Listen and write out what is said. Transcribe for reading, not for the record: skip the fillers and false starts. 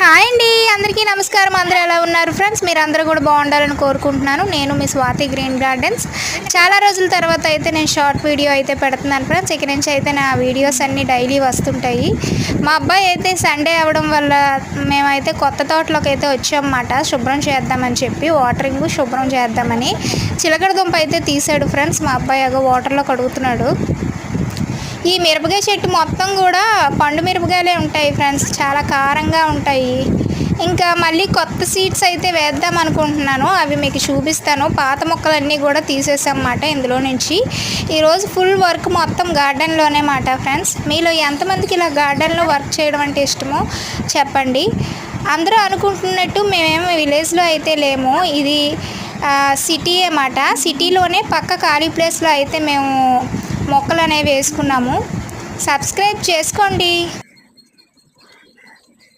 Hi అండి, అందరికీ నమస్కారం. అందరూ ఎలా ఉన్నారు ఫ్రెండ్స్? మీరు అందరూ కూడా బాగుండాలని కోరుకుంటున్నాను. నేను మీ స్వాతి గ్రీన్ గార్డెన్స్. చాలా రోజుల తర్వాత అయితే నేను షార్ట్ వీడియో అయితే పెడుతున్నాను ఫ్రెండ్స్. ఇక నుంచి అయితే నా వీడియోస్ అన్నీ డైలీ వస్తుంటాయి. మా అబ్బాయి అయితే సండే అవ్వడం వల్ల మేమైతే కొత్త తోటలోకి అయితే వచ్చామన్నమాట. శుభ్రం చేద్దామని చెప్పి వాటరింగ్ శుభ్రం చేద్దామని చిలకడ దుంప అయితే తీసాడు ఫ్రెండ్స్. మా అబ్బాయి అగో వాటర్లో కడుగుతున్నాడు. ఈ మిరపకాయ చెట్టు మొత్తం కూడా పండు మిరపకాయలే ఉంటాయి ఫ్రెండ్స్, చాలా కారంగా ఉంటాయి. ఇంకా మళ్ళీ కొత్త సీడ్స్ అయితే వేద్దాం అనుకుంటున్నాను, అవి మీకు చూపిస్తాను. పాత మొక్కలన్నీ కూడా తీసేసామన్నమాట ఇందులో నుంచి. ఈరోజు ఫుల్ వర్క్ మొత్తం గార్డెన్లోనే మాట ఫ్రెండ్స్. మీలో ఎంతమందికి ఇలా గార్డెన్లో వర్క్ చేయడం అంటే ఇష్టమో చెప్పండి. అందరూ అనుకుంటున్నట్టు మేమేమో విలేజ్లో అయితే లేము, ఇది సిటీ అన్నమాట. సిటీలోనే పక్క ఖాళీ ప్లేస్లో అయితే మేము మొక్కలు అనేవి వేసుకున్నాము. సబ్స్క్రైబ్ చేసుకోండి.